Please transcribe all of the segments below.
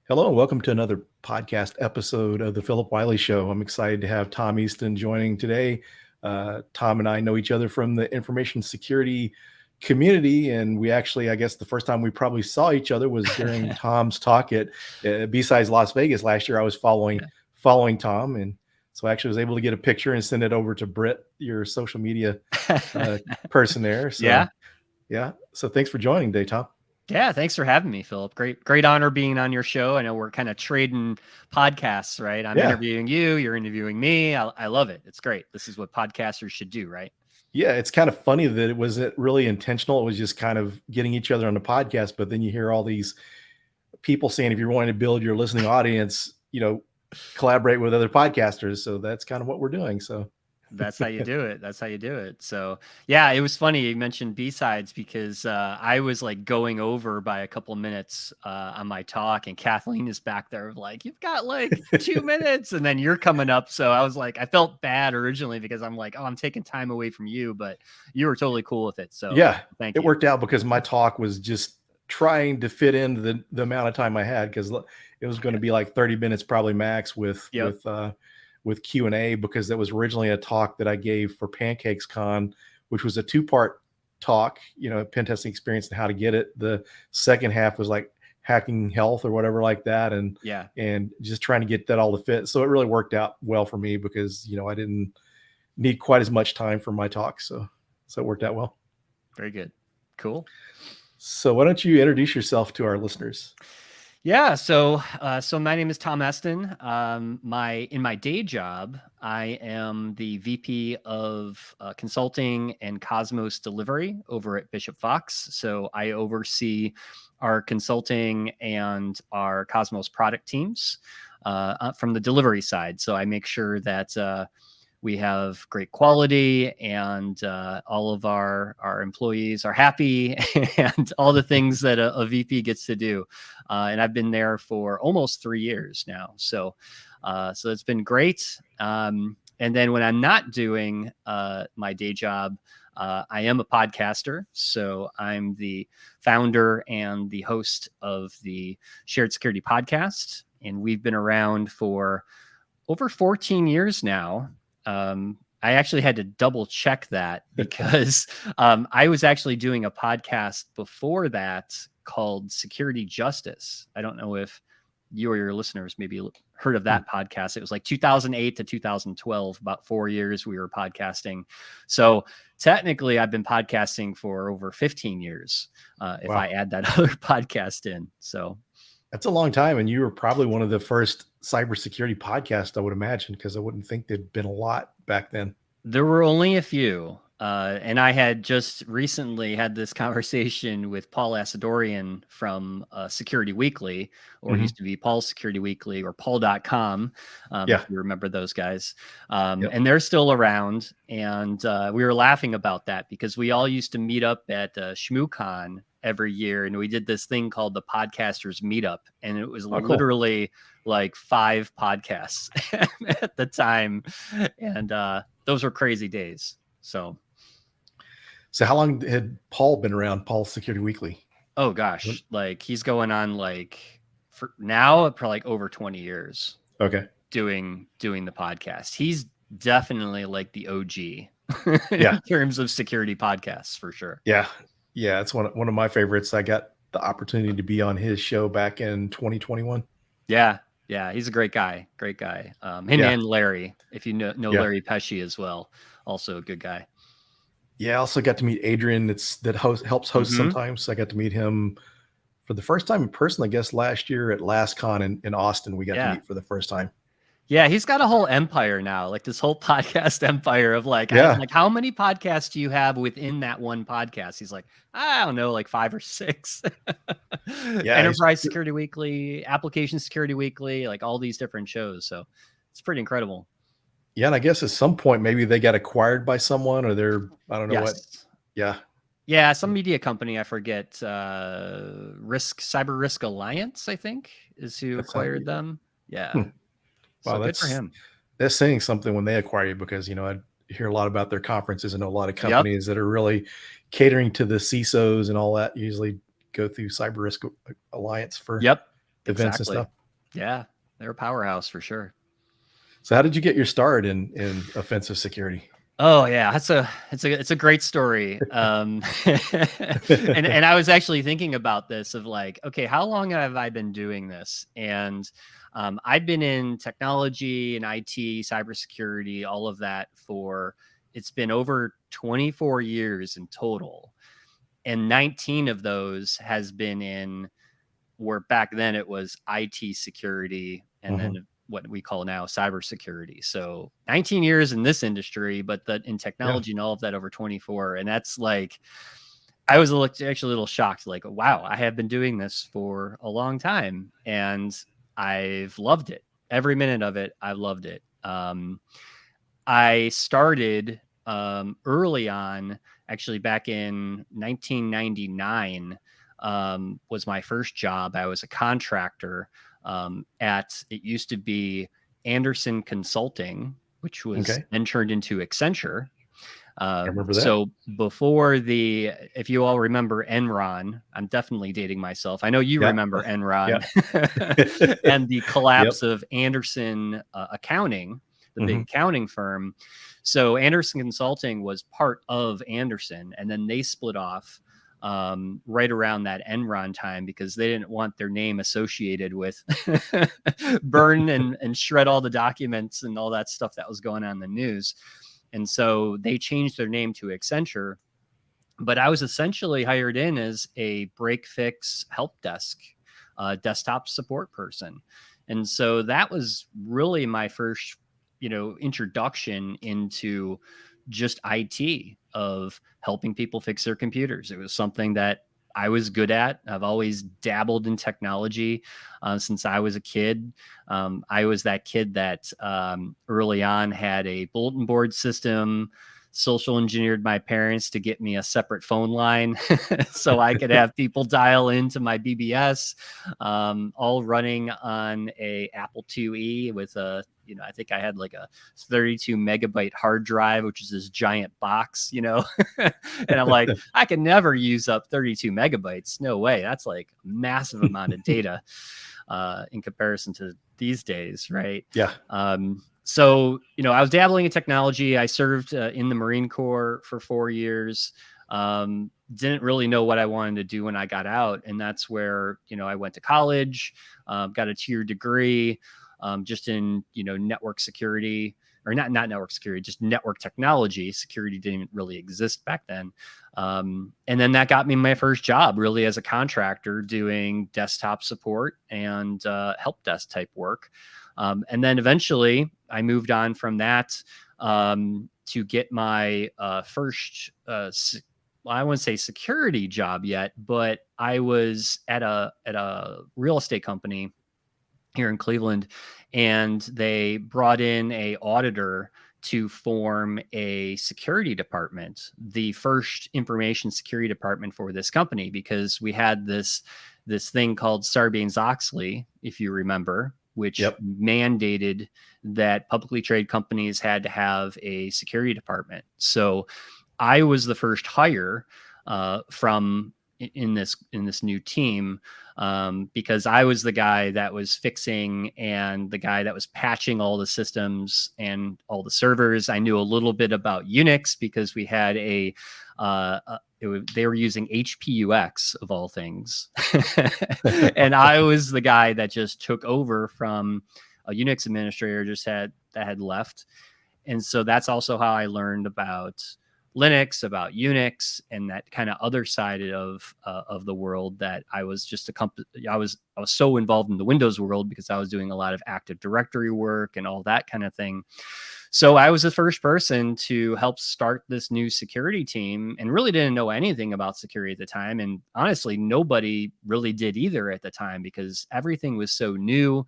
Hello, and welcome to another podcast episode of the Phillip Wylie Show. I'm excited to have Tom Eston joining today. Tom and I know each other from the information security community, and we actually, I guess, the first time we probably saw each other was during Tom's talk at B-Sides Las Vegas last year. I was following Tom, and so I actually was able to get a picture and send it over to Britt, your social media person there. So Yeah. yeah, so thanks for joining today, Tom. Yeah. Thanks for having me, Philip. Great honor being on your show. I know we're kind of trading podcasts, right? I'm interviewing you, you're interviewing me. I love it. It's great. This is what podcasters should do, right? Yeah, it's kind of funny that it wasn't really intentional. It was just kind of getting each other on the podcast. But then you hear all these people saying, if you're wanting to build your listening audience, collaborate with other podcasters. So that's kind of what we're doing. So that's how you do it. That's how you do it. So yeah, it was funny. You mentioned B-Sides because I was like going over by a couple of minutes on my talk, and Kathleen is back there like, you've got like 2 minutes, and then you're coming up. So I was like, I felt bad originally because I'm like, oh, I'm taking time away from you, but you were totally cool with it. So yeah, thank you. It worked out because my talk was just trying to fit into the amount of time I had, because it was going to be like 30 minutes probably max with Q&A, because that was originally a talk that I gave for Pancakes Con, which was a 2-part talk, pen testing experience and how to get it. The second half was like hacking health or whatever like that. And just trying to get that all to fit. So it really worked out well for me because, I didn't need quite as much time for my talk. So it worked out well. Very good. Cool. So why don't you introduce yourself to our listeners? Yeah. So my name is Tom Eston. In my day job, I am the VP of consulting and Cosmos delivery over at Bishop Fox. So I oversee our consulting and our Cosmos product teams from the delivery side. So I make sure that we have great quality and all of our employees are happy and all the things that a VP gets to do. And I've been there for almost 3 years now. So it's been great. And then when I'm not doing my day job, I am a podcaster. So I'm the founder and the host of the Shared Security podcast. And we've been around for over 14 years now. I actually had to double check that because I was actually doing a podcast before that called Security Justice. I don't know if you or your listeners maybe heard of that podcast. It was like 2008 to 2012, about 4 years we were podcasting. So technically I've been podcasting for over 15 years if I add that other podcast in. So that's a long time. And you were probably one of the first cybersecurity podcasts, I would imagine, because I wouldn't think there'd been a lot back then. There were only a few. And I had just recently had this conversation with Paul Asadorian from Security Weekly, or it used to be Paul's Security Weekly, or paul.com, if you remember those guys. And they're still around. And we were laughing about that because we all used to meet up at ShmooCon every year. And we did this thing called the Podcasters Meetup. And it was literally like 5 podcasts at the time. And those were crazy days. So how long had Paul been around, Paul's Security Weekly? Oh gosh, like he's going on like for now for like over 20 years. Okay. Doing the podcast. He's definitely like the OG in terms of security podcasts for sure. Yeah. Yeah. It's one of my favorites. I got the opportunity to be on his show back in 2021. Yeah. Yeah. He's a great guy. Great guy. And Larry, if you know Larry Pesci as well. Also a good guy. Yeah, I also got to meet Adrian. Helps host sometimes. I got to meet him for the first time in person, I guess, last year at LastCon in Austin. We got to meet for the first time. Yeah, he's got a whole empire now, like this whole podcast empire of like, like how many podcasts do you have within that one podcast? He's like, I don't know, like 5 or 6. Enterprise Security Weekly, Application Security Weekly, like all these different shows. So it's pretty incredible. Yeah, and I guess at some point maybe they got acquired by someone, or I don't know what. Yeah, some media company, I forget. Cyber Risk Alliance, I think, is who acquired them. Yeah. Wow, so good for him. That's saying something when they acquire you, because I hear a lot about their conferences and know a lot of companies that are really catering to the CISOs and all that usually go through Cyber Risk Alliance for events and stuff. Yeah, they're a powerhouse for sure. So how did you get your start in offensive security? Oh yeah, it's a great story. And I was actually thinking about this of like, okay, how long have I been doing this? And I've been in technology and IT, cybersecurity, all of that for it's been over 24 years in total, and 19 of those has been in where back then it was IT security and Hmm. then what we call now cybersecurity. So 19 years in this industry, but in Yeah. technology and all of that over 24. And that's like, I was actually a little shocked, like, wow, I have been doing this for a long time and I've loved it. Every minute of it, I loved it. I started early on, actually back in 1999, was my first job. I was a contractor at, it used to be Anderson Consulting, which was Okay. then turned into Accenture. I remember that. So before if you all remember Enron, I'm definitely dating myself. I know you Yeah. remember Yeah. Enron and the Yep. collapse of Anderson Accounting, the big Hmm. accounting firm. So Anderson Consulting was part of Anderson, and then they split off right around that Enron time because they didn't want their name associated with burn and shred all the documents and all that stuff that was going on in the news. And so they changed their name to Accenture. But I was essentially hired in as a break fix help desk, desktop support person. And so that was really my first, introduction into just IT, of helping people fix their computers. It was something that I was good at. I've always dabbled in technology since I was a kid. I was that kid that early on had a bulletin board system, social engineered my parents to get me a separate phone line so I could have people dial into my BBS, all running on a Apple IIe with I think I had like a 32 megabyte hard drive, which is this giant box, and I'm like, I can never use up 32 megabytes. No way. That's like a massive amount of data in comparison to these days, right? Yeah. So, I was dabbling in technology. I served in the Marine Corps for 4 years. Didn't really know what I wanted to do when I got out. And that's where, I went to college, got a 2-year degree just in, network security, or not network security, just network technology. Security didn't really exist back then. And then that got me my first job really as a contractor doing desktop support and help desk type work. And then eventually I moved on from that to get my first, well, I wouldn't say security job yet, but I was at a real estate company here in Cleveland, and they brought in a auditor to form a security department, the first information security department for this company, because we had this thing called Sarbanes-Oxley, if you remember, which Yep. mandated that publicly traded companies had to have a security department. So I was the first hire from in this new team, because I was the guy that was fixing and the guy that was patching all the systems and all the servers. I knew a little bit about Unix because we had they were using HPUX of all things, and I was the guy that just took over from a Unix administrator that had left. And so that's also how I learned about Linux, about Unix, and that kind of other side of the world that I was just I was so involved in the Windows world because I was doing a lot of Active Directory work and all that kind of thing. So I was the first person to help start this new security team and really didn't know anything about security at the time. And honestly, nobody really did either at the time because everything was so new.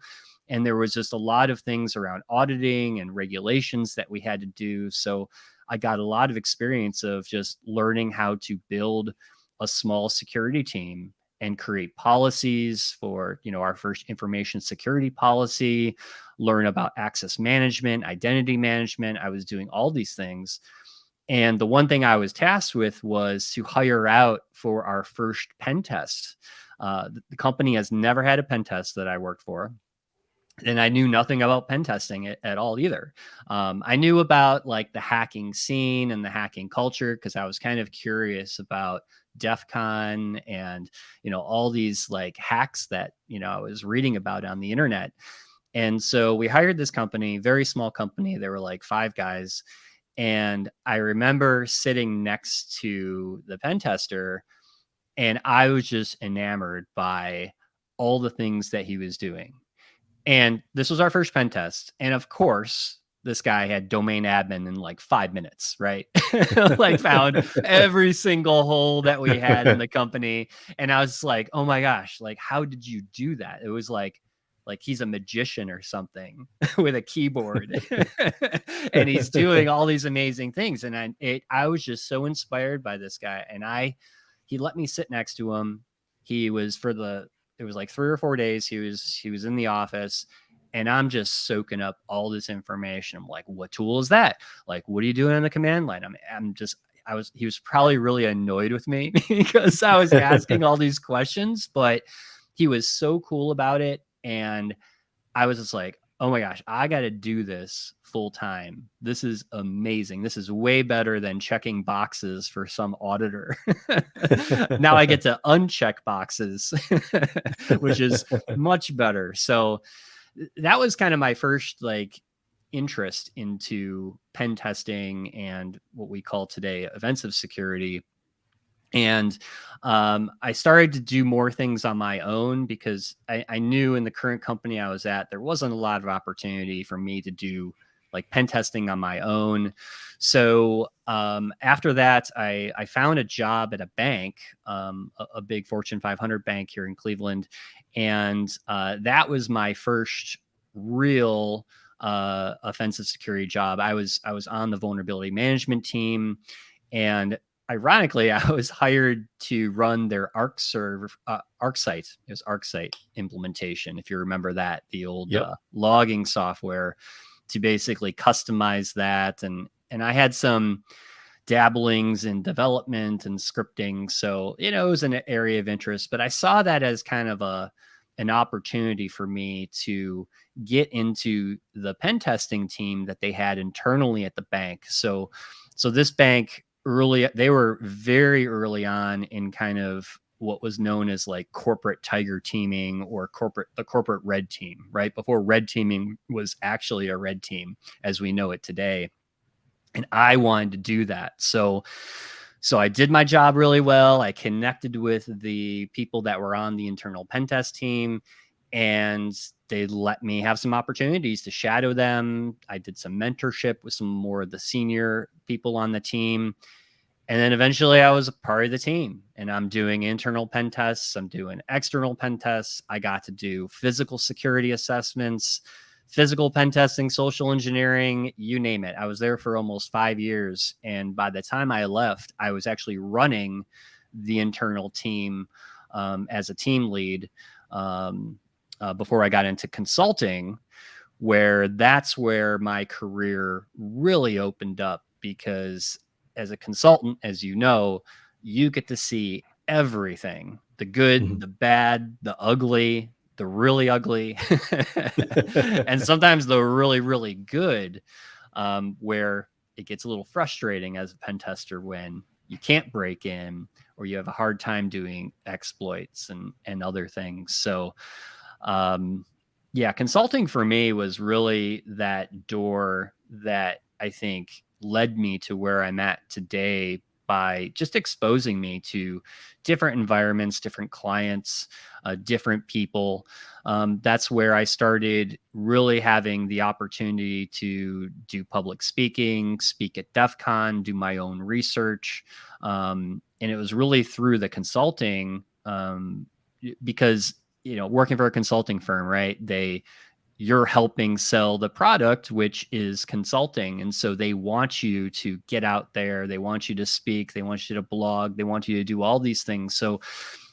And there was just a lot of things around auditing and regulations that we had to do. So I got a lot of experience of just learning how to build a small security team and create policies for, our first information security policy, learn about access management, identity management. I was doing all these things. And the one thing I was tasked with was to hire out for our first pen test. The company has never had a pen test that I worked for. And I knew nothing about pen testing at all either. I knew about like the hacking scene and the hacking culture because I was kind of curious about DEF CON and, all these like hacks that, I was reading about on the internet. And so we hired this company, very small company. There were like 5 guys. And I remember sitting next to the pen tester, and I was just enamored by all the things that he was doing. And this was our first pen test. And of course, this guy had domain admin in like 5 minutes, right? Like found every single hole that we had in the company. And I was like, oh my gosh, like, how did you do that? It was like he's a magician or something with a keyboard and he's doing all these amazing things. And I was just so inspired by this guy. And he let me sit next to him. He was it was like 3 or 4 days. He was in the office, and I'm just soaking up all this information. I'm like, what tool is that? Like, what are you doing on the command line? He was probably really annoyed with me because I was asking all these questions, but he was so cool about it. And I was just like, oh my gosh, I got to do this full time. This is amazing. This is way better than checking boxes for some auditor. Now I get to uncheck boxes, which is much better. So that was kind of my first like interest into pen testing and what we call today offensive security. And I started to do more things on my own because I knew in the current company I was at, there wasn't a lot of opportunity for me to do like pen testing on my own. So after that, I found a job at a bank, a big Fortune 500 bank here in Cleveland. And that was my first real offensive security job. I was on the vulnerability management team, and ironically, I was hired to run their ArcSight. It was ArcSight implementation, if you remember that, the old logging software, to basically customize that. And I had some dabblings in development and scripting, so it was an area of interest. But I saw that as kind of an opportunity for me to get into the pen testing team that they had internally at the bank. So this bank, they were very early on in kind of what was known as like corporate tiger teaming or the corporate red team, right? Before red teaming was actually a red team as we know it today. And I wanted to do that. So I did my job really well. I connected with the people that were on the internal pen test team, and they let me have some opportunities to shadow them. I did some mentorship with some more of the senior people on the team. And then eventually I was a part of the team, and I'm doing internal pen tests. I'm doing external pen tests. I got to do physical security assessments, physical pen testing, social engineering, you name it. I was there for almost 5 years. And by the time I left, I was actually running the internal team as a team lead before I got into consulting, that's where my career really opened up, because as a consultant, as you know, you get to see everything, the good, the bad, the ugly, the really ugly, and sometimes the really, really good, where it gets a little frustrating as a pen tester when you can't break in or you have a hard time doing exploits and other things. So, consulting for me was really that door that I think led me to where I'm at today by just exposing me to different environments, different clients, different people. That's where I started really having the opportunity to do public speaking, speak at DEF CON, do my own research. And it was really through the consulting, because, working for a consulting firm, right? You're helping sell the product, which is consulting. And so they want you to get out there. They want you to speak. They want you to blog. They want you to do all these things. So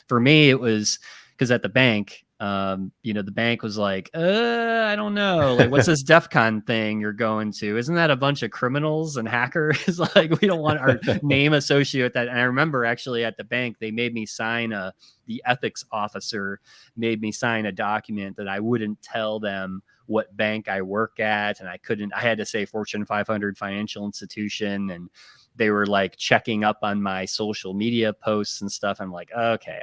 for me, it was because at the bank, The bank was like, I don't know, like, what's this DEF CON thing you're going to? Isn't that a bunch of criminals and hackers? Like, we don't want our name associated with that. And I remember actually at the bank, they made me sign the ethics officer made me sign a document that I wouldn't tell them what bank I work at. And I had to say Fortune 500 financial institution. And they were like checking up on my social media posts and stuff. I'm like, okay,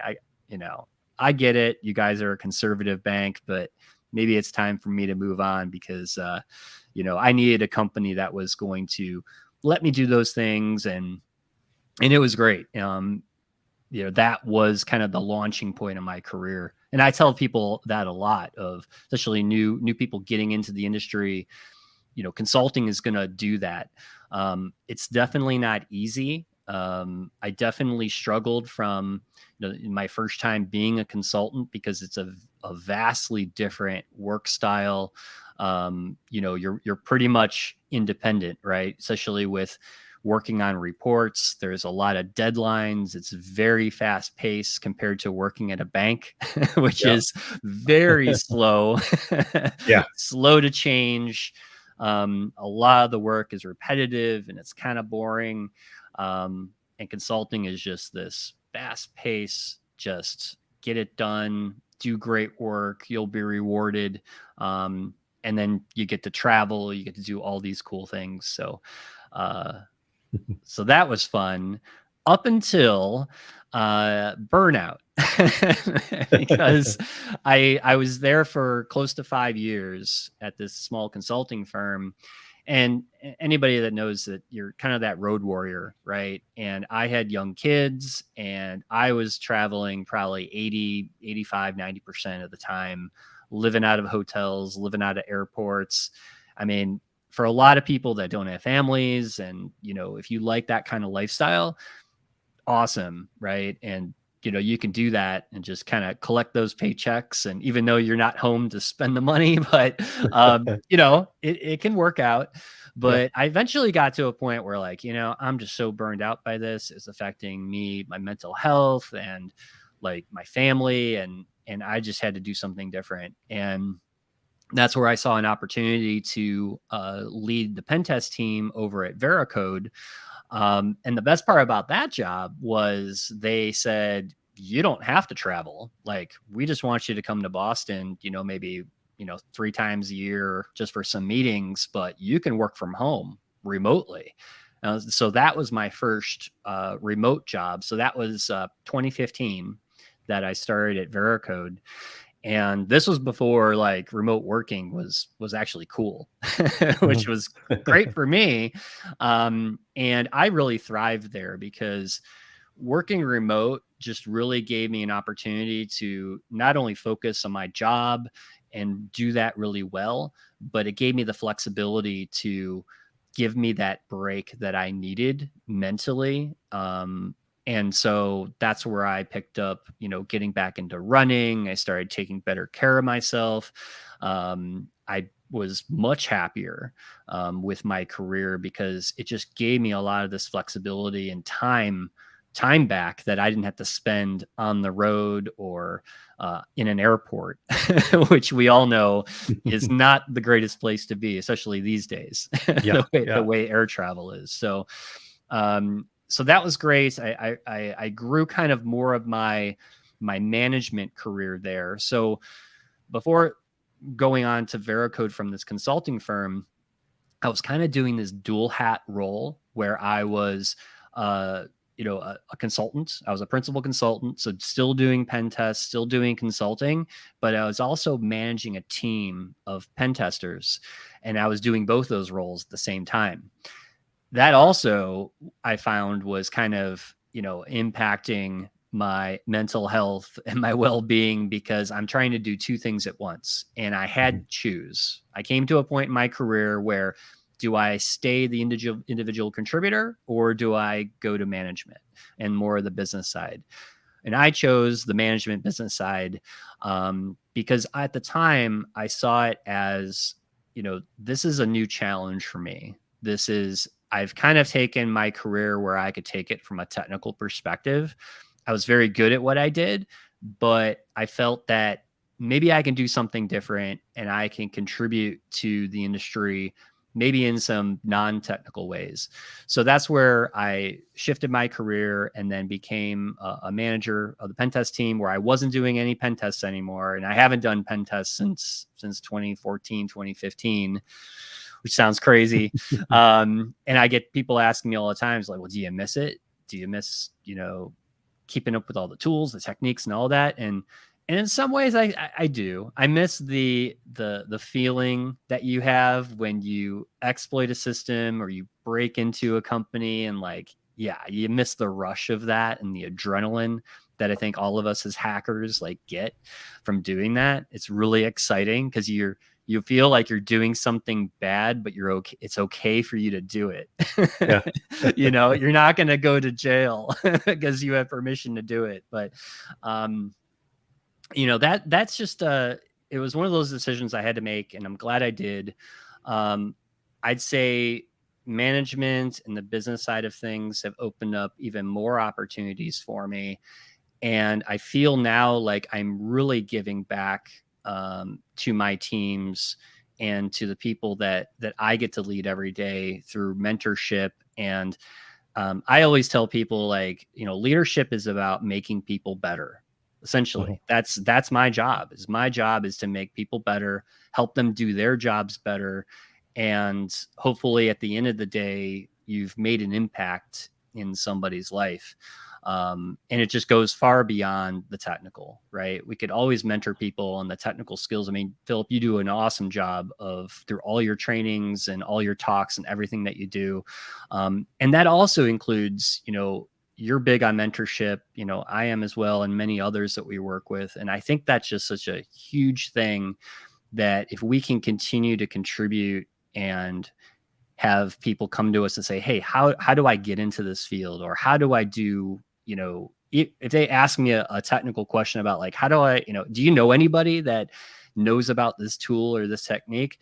I get it. You guys are a conservative bank, but maybe it's time for me to move on because, I needed a company that was going to let me do those things. And it was great. That was kind of the launching point of my career. And I tell people that a lot, of especially new people getting into the industry. Consulting is going to do that. It's definitely not easy. I definitely struggled from in my first time being a consultant because it's a vastly different work style. You're pretty much independent, right? Especially with working on reports. There's a lot of deadlines. It's very fast paced compared to working at a bank, which is very slow, slow to change. A lot of the work is repetitive and it's kind of boring. And consulting is just this fast pace, just get it done, do great work, you'll be rewarded. And then you get to travel, you get to do all these cool things. So that was fun up until burnout, because I was there for close to 5 years at this small consulting firm. And anybody that knows that you're kind of that road warrior, right? And I had young kids and I was traveling probably 80, 85, 90% of the time, living out of hotels, living out of airports. I mean, for a lot of people that don't have families and, if you like that kind of lifestyle, awesome. Right. And, you can do that and just kind of collect those paychecks. And even though you're not home to spend the money, but, it can work out. But I eventually got to a point where I'm just so burned out by this. It's affecting me, my mental health and like my family. And I just had to do something different. And that's where I saw an opportunity to lead the pen test team over at Veracode. And the best part about that job was they said, you don't have to travel. Like, we just want you to come to Boston, maybe, 3 times a year just for some meetings, but you can work from home remotely. So that was my first remote job. So that was 2015 that I started at Veracode. And this was before like remote working was actually cool, which was great for me. And I really thrived there because working remote just really gave me an opportunity to not only focus on my job and do that really well, but it gave me the flexibility to give me that break that I needed mentally. And so that's where I picked up, getting back into running. I started taking better care of myself. I was much happier with my career because it just gave me a lot of this flexibility and time back that I didn't have to spend on the road or in an airport, which we all know is not the greatest place to be, especially these days, the way air travel is. So that was great. I grew kind of more of my management career there. So before going on to Veracode from this consulting firm, I was kind of doing this dual hat role where I was, a consultant. I was a principal consultant, so still doing pen tests, still doing consulting, but I was also managing a team of pen testers, and I was doing both those roles at the same time. That also I found was kind of, impacting my mental health and my well-being because I'm trying to do 2 things at once and I had to choose. I came to a point in my career where do I stay the individual contributor or do I go to management and more of the business side? And I chose the management business side because at the time I saw it as, this is a new challenge for me. I've kind of taken my career where I could take it from a technical perspective. I was very good at what I did, but I felt that maybe I can do something different and I can contribute to the industry, maybe in some non-technical ways. So that's where I shifted my career and then became a manager of the pen test team, where I wasn't doing any pen tests anymore. And I haven't done pen tests since 2014, 2015, which sounds crazy. And I get people asking me all the time, like, well, do you miss it? Do you miss, keeping up with all the tools, the techniques and all that? And in some ways I do. I miss the feeling that you have when you exploit a system or you break into a company, and you miss the rush of that and the adrenaline that I think all of us as hackers get from doing that. It's really exciting because you feel like you're doing something bad, but you're okay. It's okay for you to do it. Yeah. You're not going to go to jail because you have permission to do it. But, that's just, it was one of those decisions I had to make, and I'm glad I did. I'd say management and the business side of things have opened up even more opportunities for me. And I feel now like I'm really giving back to my teams and to the people that I get to lead every day through mentorship. And I always tell people, leadership is about making people better. Essentially, that's my job. My job is to make people better, help them do their jobs better. And hopefully at the end of the day, you've made an impact in somebody's life. And it just goes far beyond the technical, right? We could always mentor people on the technical skills. I mean, Phillip, you do an awesome job through all your trainings and all your talks and everything that you do. And that also includes, you're big on mentorship. I am as well, and many others that we work with. And I think that's just such a huge thing that if we can continue to contribute and have people come to us and say, hey, how do I get into this field? Or how do I do, if they ask me a technical question about how do I, do you know anybody that knows about this tool or this technique?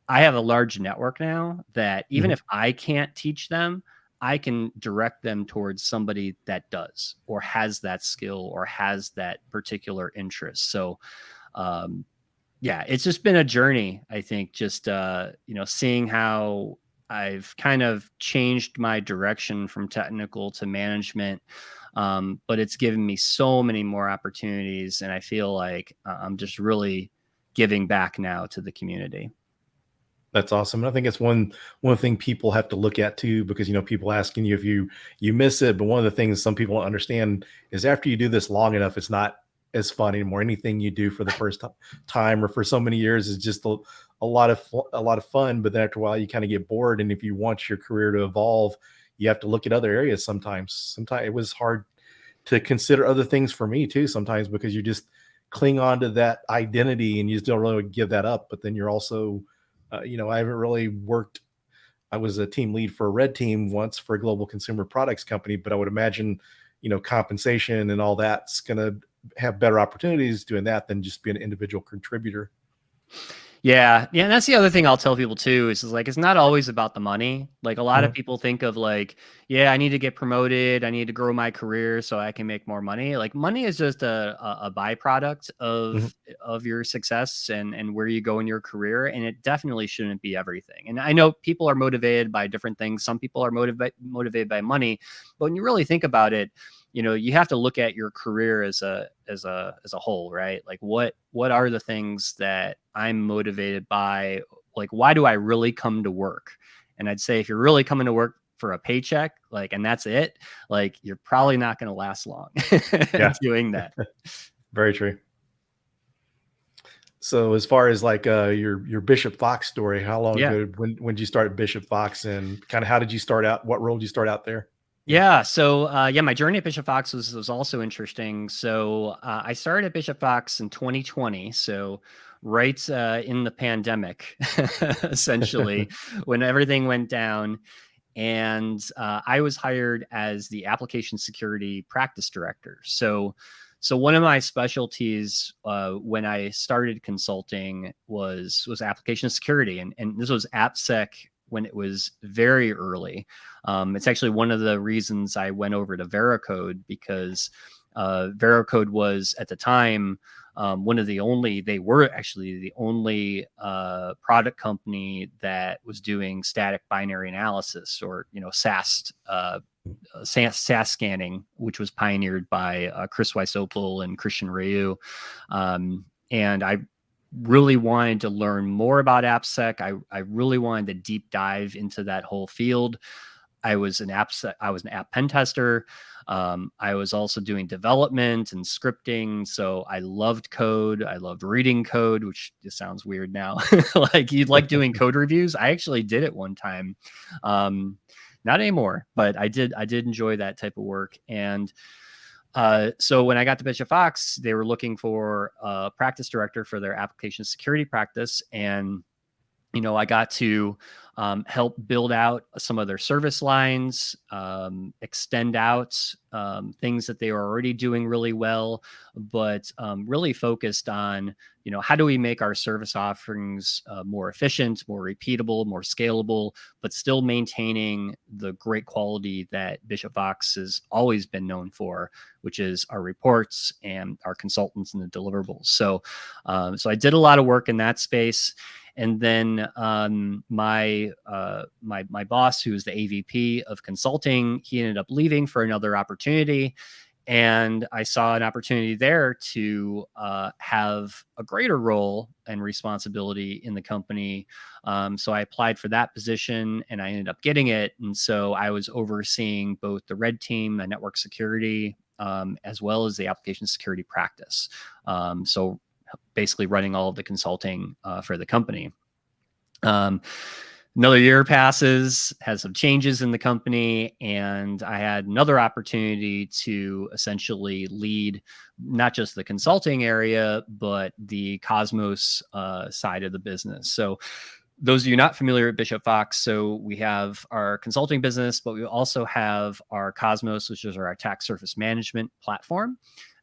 I have a large network now that even if I can't teach them, I can direct them towards somebody that does, or has that skill, or has that particular interest. So, it's just been a journey, I think, just, seeing how I've kind of changed my direction from technical to management. But it's given me so many more opportunities, and I feel like I'm just really giving back now to the community. That's awesome. And I think it's one thing people have to look at too, because people asking you if you miss it. But one of the things some people don't understand is after you do this long enough, it's not as fun anymore. Anything you do for the first time or for so many years is just a lot of fun. But then after a while, you kind of get bored. And if you want your career to evolve, you have to look at other areas. Sometimes it was hard to consider other things for me too. Sometimes because you just cling on to that identity and you just don't really give that up. But then you're also I haven't really worked. I was a team lead for a red team once for a global consumer products company, but I would imagine, compensation and all that's going to have better opportunities doing that than just being an individual contributor. Yeah. And that's the other thing I'll tell people too, is it's not always about the money. A lot of people think of I need to get promoted. I need to grow my career so I can make more money. Money is just a byproduct of your success and where you go in your career. And it definitely shouldn't be everything. And I know people are motivated by different things. Some people are motivated by money, but when you really think about it, you have to look at your career as a whole, right? What are the things that I'm motivated by? Why do I really come to work? And I'd say if you're really coming to work for a paycheck, and that's it, you're probably not going to last long doing that. Very true. So as far as your Bishop Fox story, how long ago, when did you start at Bishop Fox, and kind of how did you start out? What role did you start out there? Yeah. So, my journey at Bishop Fox was also interesting. So, I started at Bishop Fox in 2020. So, right in the pandemic, essentially, when everything went down. And I was hired as the application security practice director. So one of my specialties when I started consulting was application security, and this was AppSec when it was very early. It's actually one of the reasons I went over to Veracode, because Veracode was at the time they were actually the only product company that was doing static binary analysis, or SAS scanning, which was pioneered by Chris Weisopel and Christian Ryu. And I really wanted to learn more about AppSec. I really wanted to deep dive into that whole field. I was an app pen tester. I was also doing development and scripting. So I loved code. I loved reading code, which just sounds weird now. Like, you'd like doing code reviews. I actually did it one time. Not anymore, but I did enjoy that type of work. And so when I got to Bishop Fox, they were looking for a practice director for their application security practice. And I got to help build out some of their service lines, extend out things that they were already doing really well, but really focused on, how do we make our service offerings more efficient, more repeatable, more scalable, but still maintaining the great quality that Bishop Fox has always been known for, which is our reports and our consultants and the deliverables. So I did a lot of work in that space. And then my boss, who's the AVP of consulting, he ended up leaving for another opportunity. And I saw an opportunity there to have a greater role and responsibility in the company. So I applied for that position and I ended up getting it. And so I was overseeing both the red team, the network security, as well as the application security practice. So basically running all of the consulting for the company. Another year passes, has some changes in the company, and I had another opportunity to essentially lead not just the consulting area, but the Cosmos side of the business. So those of you not familiar with Bishop Fox, so we have our consulting business, but we also have our Cosmos, which is our attack surface management platform.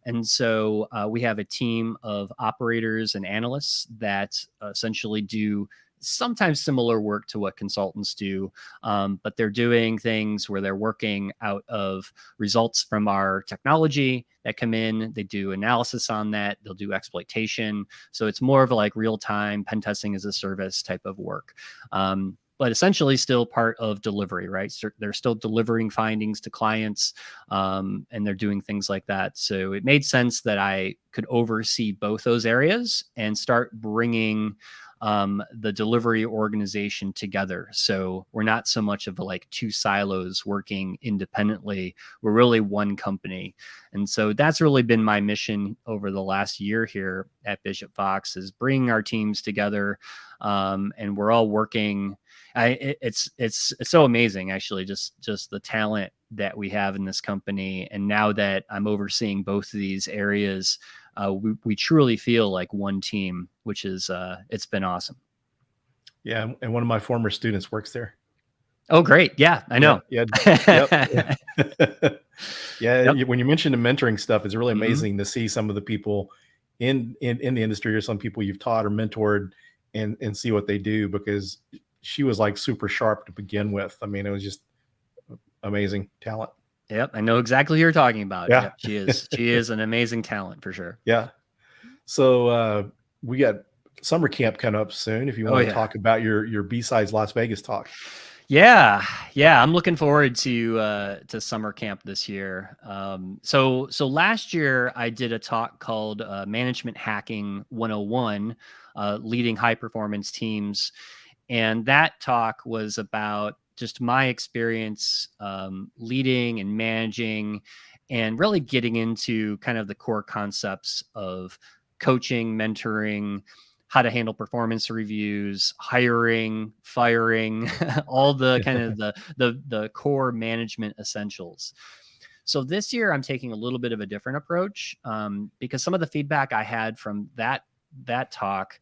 And so we have a team of operators and analysts that essentially do sometimes similar work to what consultants do, but they're doing things where they're working out of results from our technology that come in. They do analysis on that. They'll do exploitation. So it's more of a like real-time pen testing as a service type of work. But essentially still part of delivery, right? So they're still delivering findings to clients, and they're doing things like that. So it made sense that I could oversee both those areas and start bringing the delivery organization together. So we're not so much of like two silos working independently. We're really one company. And so that's really been my mission over the last year here at Bishop Fox, is bringing our teams together. And we're all working. It's so amazing, actually, just the talent that we have in this company. And now that I'm overseeing both of these areas, we truly feel like one team, which is it's been awesome. Yeah, and one of my former students works there. Oh, great! Yeah, I know. Yeah. Yep. When you mentioned the mentoring stuff, it's really amazing to see some of the people in the industry, or some people you've taught or mentored, and see what they do, because she was like super sharp to begin with. I mean, it was just amazing talent. Yep, I know exactly who you're talking about. Yeah, yep, she is an amazing talent for sure. Yeah. So we got summer camp coming up soon. If you want to talk about your B-Sides Las Vegas talk. Yeah, I'm looking forward to summer camp this year. So last year I did a talk called Management Hacking 101, leading high performance teams, and that talk was about just my experience leading and managing, and really getting into kind of the core concepts of coaching, mentoring, how to handle performance reviews, hiring, firing, all the kind of the core management essentials. So this year I'm taking a little bit of a different approach, because some of the feedback I had from that talk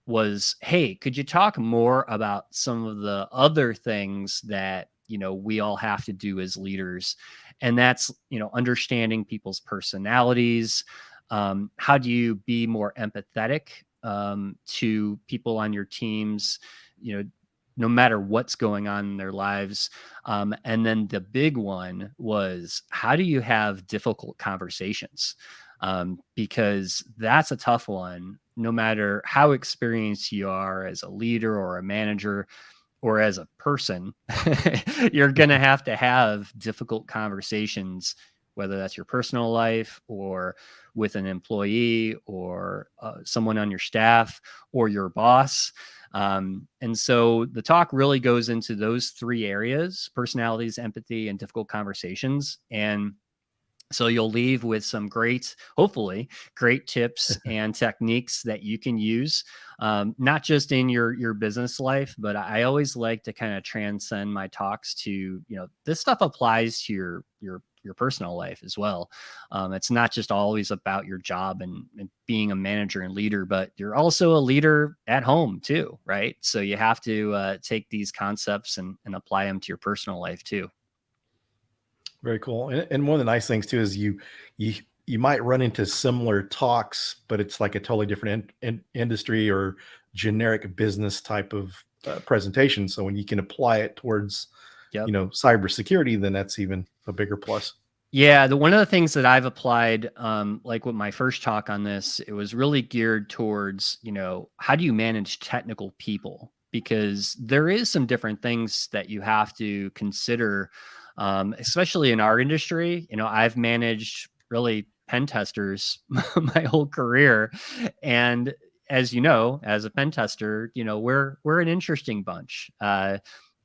was, hey, could you talk more about some of the other things that we all have to do as leaders? And that's understanding people's personalities. How do you be more empathetic to people on your teams? no matter what's going on in their lives. And then the big one was, how do you have difficult conversations? Because that's a tough one, no matter how experienced you are as a leader or a manager or as a person. You're going to have difficult conversations, whether that's your personal life or with an employee or someone on your staff or your boss. And so the talk really goes into those three areas: personalities, empathy, and difficult conversations. And so you'll leave with some hopefully great tips and techniques that you can use, not just in your business life, but I always like to kind of transcend my talks to, this stuff applies to your personal life as well. It's not just always about your job and being a manager and leader, but you're also a leader at home too, right? So you have to take these concepts and apply them to your personal life too. Very cool. And one of the nice things too is you might run into similar talks, but it's like a totally different industry or generic business type of presentation. So when you can apply it towards, Yep. cybersecurity, then that's even a bigger plus. Yeah, one of the things that I've applied, like with my first talk on this, it was really geared towards, how do you manage technical people? Because there is some different things that you have to consider, especially in our industry. I've managed really pen testers my whole career, and as you know, as a pen tester, we're an interesting bunch.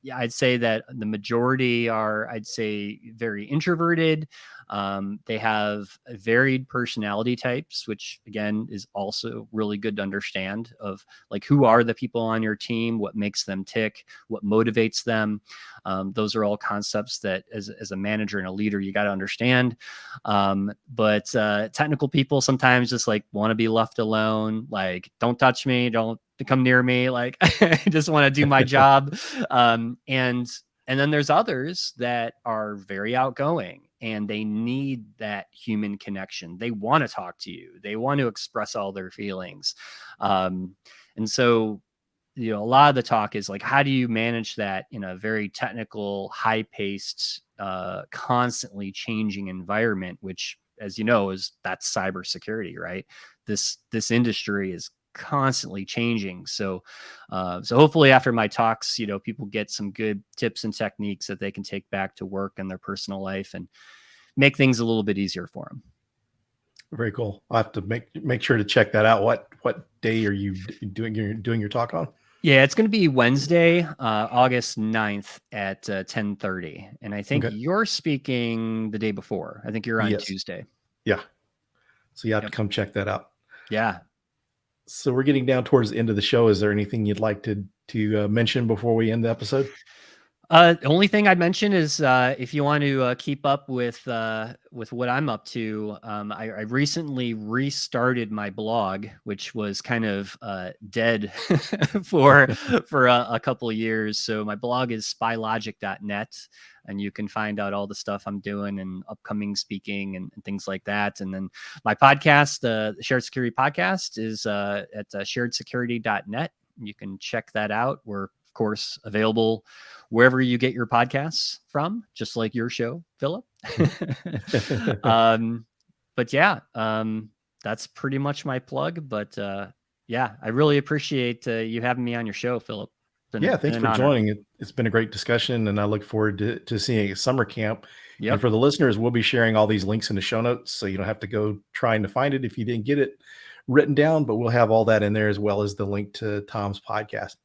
Yeah, I'd say that the majority are, I'd say, very introverted. They have varied personality types, which again is also really good to understand, of like, who are the people on your team, what makes them tick, what motivates them. Those are all concepts that as a manager and a leader, you got to understand. But technical people sometimes just like want to be left alone. Like, don't touch me, don't come near me. Like, I just want to do my job. And then there's others that are very outgoing and they need that human connection. They want to talk to you. They want to express all their feelings. And so, a lot of the talk is like, how do you manage that in a very technical, high-paced, constantly changing environment, which, as you know, that's cybersecurity, right? This industry is constantly changing. So hopefully after my talks, people get some good tips and techniques that they can take back to work and their personal life and make things a little bit easier for them. Very cool. I'll have to make sure to check that out. What day are you doing your talk on? Yeah, it's going to be Wednesday, August 9th at 10:30. And I think you're speaking the day before. I think you're on Tuesday. Yeah. So you have to come check that out. Yeah. So we're getting down towards the end of the show. Is there anything you'd like to mention before we end the episode? The only thing I'd mention is if you want to keep up with what I'm up to, I recently restarted my blog, which was kind of dead for a couple of years. So my blog is spylogic.net, and you can find out all the stuff I'm doing and upcoming speaking and things like that. And then my podcast, the Shared Security Podcast, is at sharedsecurity.net. You can check that out. We're, of course, available wherever you get your podcasts from, just like your show, Phillip. But yeah, that's pretty much my plug. But yeah, I really appreciate you having me on your show, Phillip. Yeah, thanks for joining. It's been a great discussion, and I look forward to seeing a summer camp. Yep. And for the listeners, we'll be sharing all these links in the show notes, so you don't have to go trying to find it if you didn't get it written down, but we'll have all that in there, as well as the link to Tom's podcast.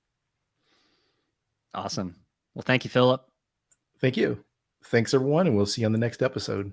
Awesome. Well, thank you, Phillip. Thank you. Thanks, everyone, and we'll see you on the next episode.